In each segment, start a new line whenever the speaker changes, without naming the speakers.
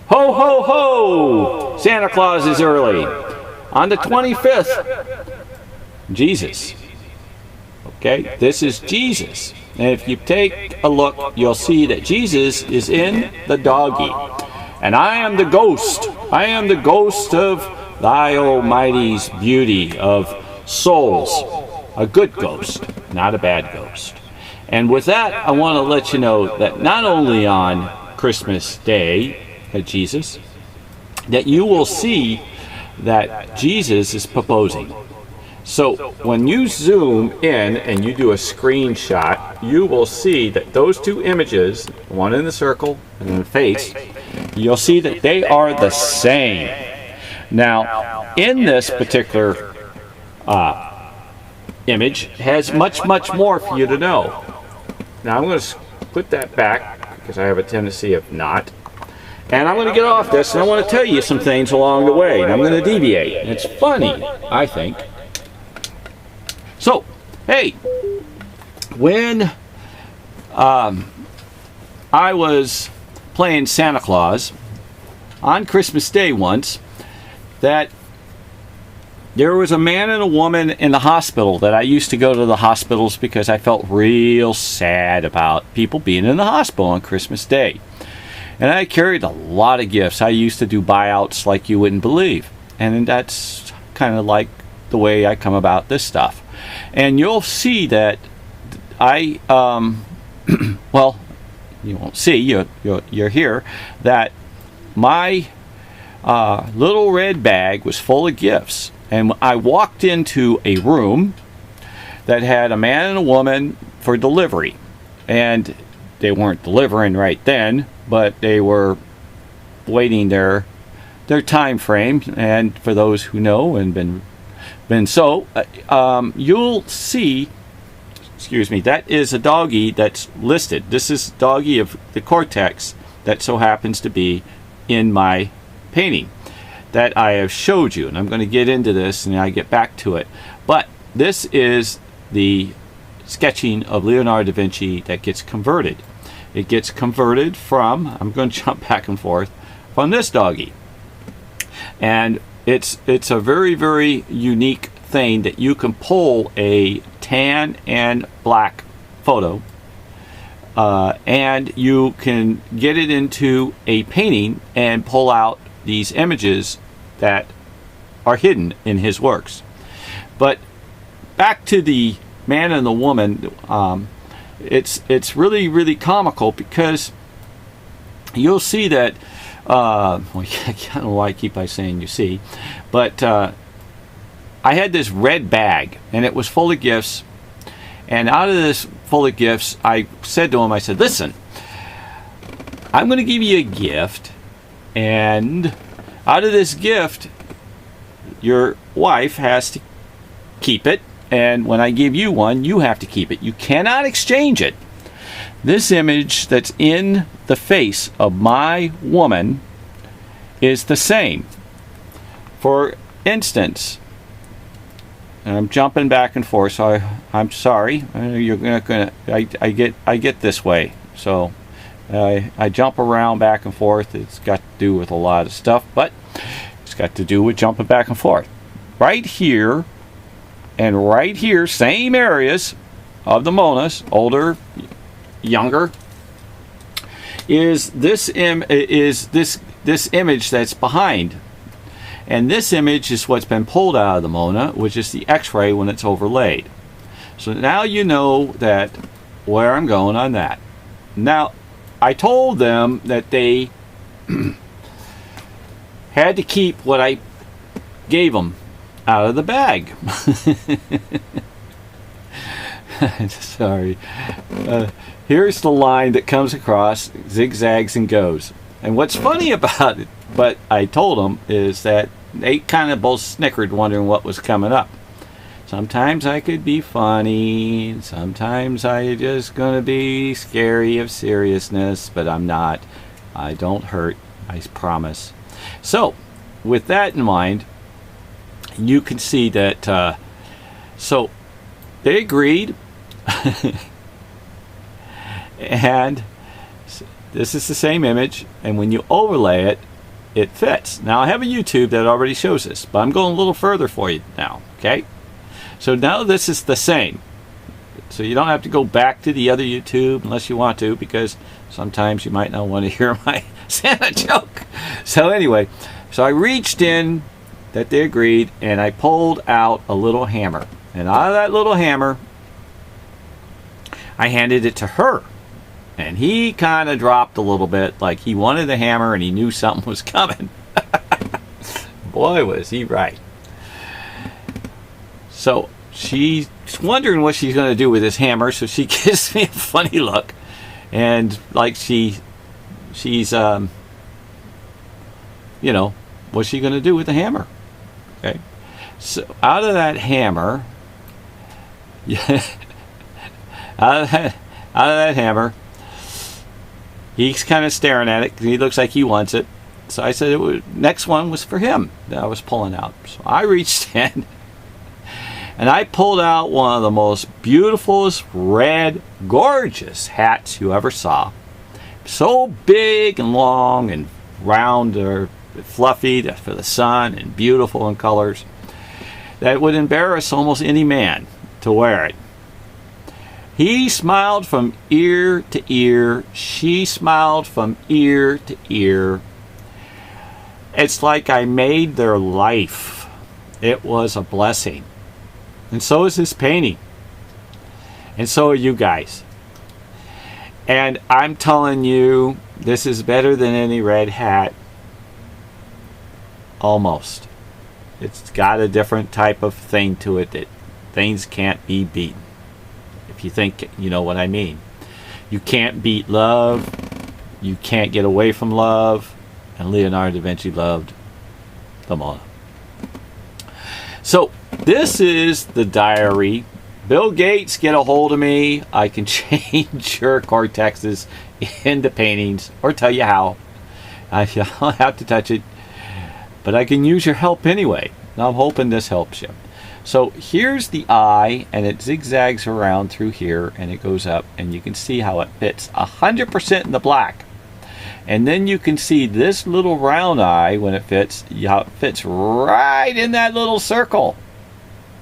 Ho, ho, ho! Santa Claus is early. On the 25th, Jesus. Okay, this is Jesus. And if you take a look, you'll see that Jesus is in the doggie. And I am the ghost. I am the ghost of thy almighty's beauty of souls. A good ghost, not a bad ghost. And with that, I want to let you know that not only on Christmas Day, Jesus, that you will see that Jesus is proposing. So when you zoom in and you do a screenshot, you will see that those two images, one in the circle and in the face, you'll see that they are the same. Now, in this particular image has much more for you to know. Now I'm going to put that back because I have a tendency of not. And I'm going to get off this, and I want to tell you some things along the way, and I'm going to deviate. And it's funny, I think. So, hey, when I was playing Santa Claus on Christmas Day once, that there was a man and a woman in the hospital that I used to go to the hospitals because I felt real sad about people being in the hospital on Christmas Day. And I carried a lot of gifts. I used to do buyouts like you wouldn't believe. And that's kind of like the way I come about this stuff. And you'll see that I, well, you won't see, you're here, that my little red bag was full of gifts. And I walked into a room that had a man and a woman for delivery. And they weren't delivering right then, but they were waiting their time frame. And for those who know and been so, you'll see, excuse me, that is a doggie that's listed. This is doggie of the cortex that so happens to be in my painting that I have showed you. And I'm going to get into this and I get back to it. But this is the sketching of Leonardo da Vinci that gets converted. It gets converted from, I'm going to jump back and forth, from this doggie. And it's a very unique thing that you can pull a tan and black photo and you can get it into a painting and pull out these images that are hidden in his works. But back to the man and the woman, it's really comical because you'll see that well, I don't know why I keep saying you see, but I had this red bag and it was full of gifts, and out of this full of gifts I said to him, I said, listen, I'm going to give you a gift, and out of this gift your wife has to keep it, and when I give you one, you have to keep it. You cannot exchange it. This image that's in the face of my woman is the same. For instance, and I'm jumping back and forth, so I'm sorry. You're gonna. I get this way, so I jump around back and forth. It's got to do with a lot of stuff, but it's got to do with jumping back and forth. Right here and right here, same areas of the Monas, older, younger, is this image that's behind. And this image is what's been pulled out of the Mona, which is the X-ray when it's overlaid. So now you know that where I'm going on that. Now, I told them that they had to keep what I gave them out of the bag. Sorry. Here's the line that comes across, zigzags and goes. And what's funny about it, but I told them, is that they kind of both snickered wondering what was coming up. Sometimes I could be funny, and sometimes I just gonna be scary of seriousness, but I'm not. I don't hurt, I promise. So, with that in mind, you can see that, so they agreed, and this is the same image, and when you overlay it, it fits. Now I have a YouTube that already shows this, but I'm going a little further for you now, okay? So now this is the same. So you don't have to go back to the other YouTube unless you want to, because sometimes you might not want to hear my Santa joke. So anyway, so I reached in, that they agreed, and I pulled out a little hammer. And out of that little hammer, I handed it to her. And he kind of dropped a little bit, like he wanted the hammer and he knew something was coming. Boy, was he right. So she's wondering what she's going to do with this hammer, so she gives me a funny look. And like she's, you know, what's she going to do with the hammer? Okay. So out of that hammer, out of that hammer, he's kind of staring at it because he looks like he wants it. So I said, next one was for him that I was pulling out. So I reached in and I pulled out one of the most beautifulest red, gorgeous hats you ever saw. So big and long and round or fluffy for the sun and beautiful in colors that it would embarrass almost any man to wear it. He smiled from ear to ear. She smiled from ear to ear. It's like I made their life. It was a blessing. And so is this painting. And so are you guys. And I'm telling you, this is better than any red hat. Almost. It's got a different type of thing to it that things can't be beaten. If you think you know what I mean. You can't beat love. You can't get away from love. And Leonardo da Vinci loved the Mona. So this is the diary. Bill Gates, get a hold of me. I can change your cortexes into paintings or tell you how. I don't have to touch it. But I can use your help anyway. I'm hoping this helps you. So here's the eye, and it zigzags around through here, and it goes up, and you can see how it fits 100% in the black. And then you can see this little round eye, when it fits, how it fits right in that little circle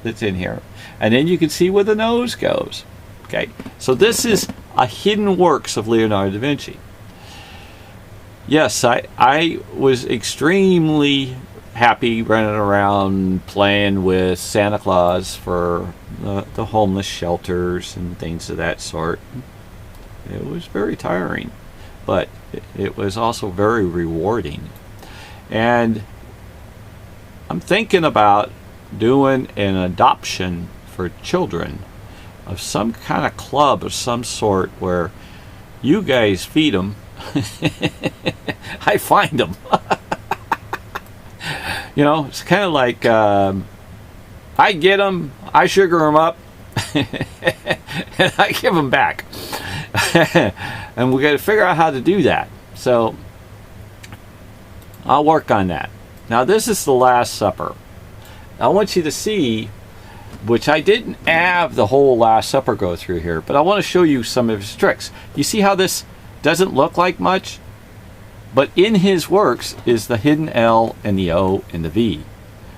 that's in here. And then you can see where the nose goes. Okay, so this is a hidden works of Leonardo da Vinci. Yes, I was extremely happy running around playing with Santa Claus for the homeless shelters and things of that sort. It was very tiring, but it was also very rewarding. And I'm thinking about doing an adoption for children of some kind of club of some sort where you guys feed them. I find them. You know, it's kind of like I get them, I sugar them up, and I give them back. And we got to figure out how to do that. So I'll work on that. Now this is the Last Supper. I want you to see, which I didn't have the whole Last Supper go through here, but I want to show you some of his tricks. You see how this doesn't look like much? But in his works is the hidden L and the O and the V.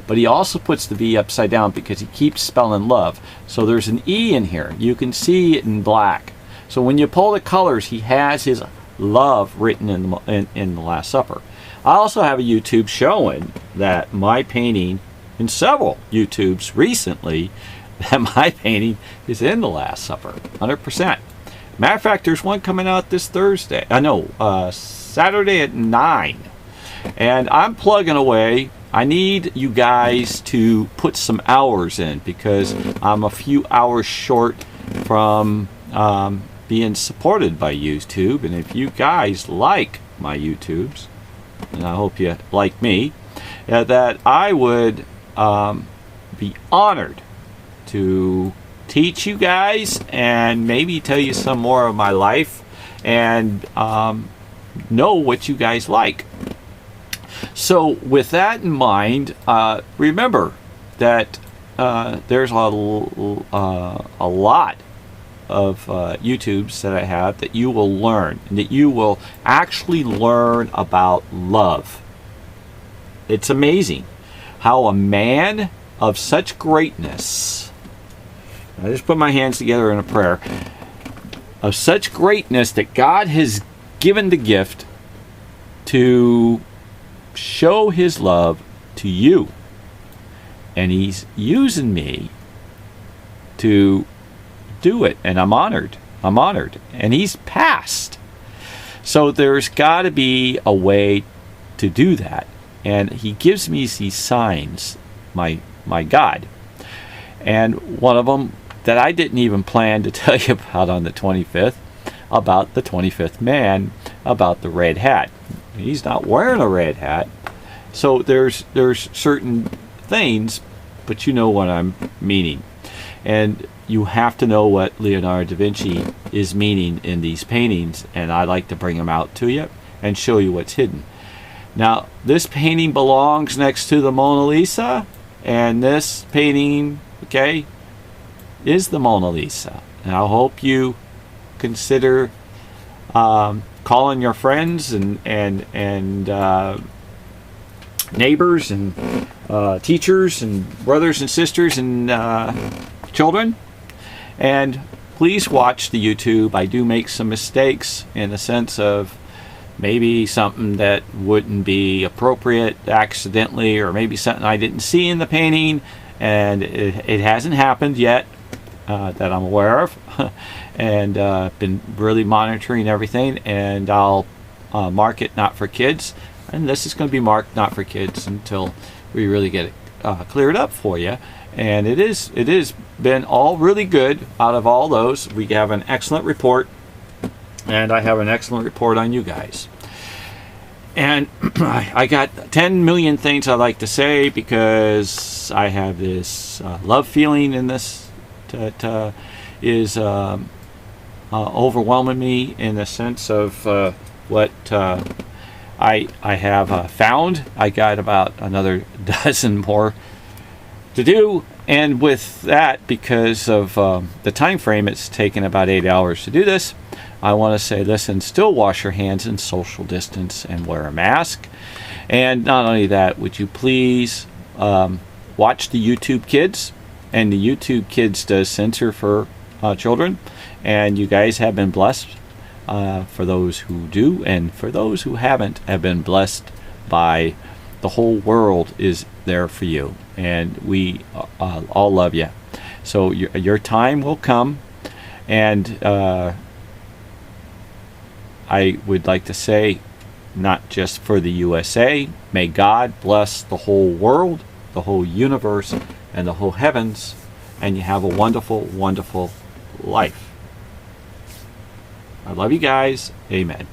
But he also puts the V upside down because he keeps spelling love. So there's an E in here. You can see it in black. So when you pull the colors, he has his love written in the Last Supper. I also have a YouTube showing that my painting, in several YouTubes recently, that my painting is in the Last Supper, 100%. Matter of fact, there's one coming out this Thursday. Saturday at 9. And I'm plugging away. I need you guys to put some hours in because I'm a few hours short from being supported by YouTube. And if you guys like my YouTubes, and I hope you like me, that I would be honored to teach you guys and maybe tell you some more of my life and know what you guys like. So with that in mind, remember that there's a lot of YouTubes that I have that you will learn, and that you will actually learn about love. it's amazing how a man of such greatness, I just put my hands together in a prayer, of such greatness that God has given the gift to show his love to you. And he's using me to do it. And I'm honored. I'm honored. And he's passed. So there's got to be a way to do that. And he gives me these signs, my God. And one of them that I didn't even plan to tell you about on the 25th, about the 25th man, about the red hat. He's not wearing a red hat. So there's certain things, but you know what I'm meaning. And you have to know what Leonardo da Vinci is meaning in these paintings, and I like to bring them out to you and show you what's hidden. Now, this painting belongs next to the Mona Lisa, and this painting, okay, is the Mona Lisa. And I hope you consider calling your friends and neighbors and teachers and brothers and sisters and children. And please watch the YouTube. I do make some mistakes in the sense of maybe something that wouldn't be appropriate accidentally, or maybe something I didn't see in the painting, and it hasn't happened yet that I'm aware of. And been really monitoring everything, and I'll mark it not for kids, and this is going to be marked not for kids until we really get it cleared up for you. And it is been all really good. Out of all those, we have an excellent report, and I have an excellent report on you guys. And I got 10 million things I like to say, because I have this love feeling in this that is overwhelming me in the sense of what I have found. I got about another dozen more to do, and with that, because of the time frame, it's taken about 8 hours to do this. I want to say, listen, still wash your hands and social distance and wear a mask. And not only that, would you please watch the YouTube Kids? And the YouTube Kids does censor for children, and you guys have been blessed. For those who do, and for those who haven't, have been blessed by the whole world is there for you, and we all love you. So your time will come, and I would like to say, not just for the USA, may God bless the whole world, the whole universe, and the whole heavens, and you have a wonderful, wonderful life. I love you guys. Amen.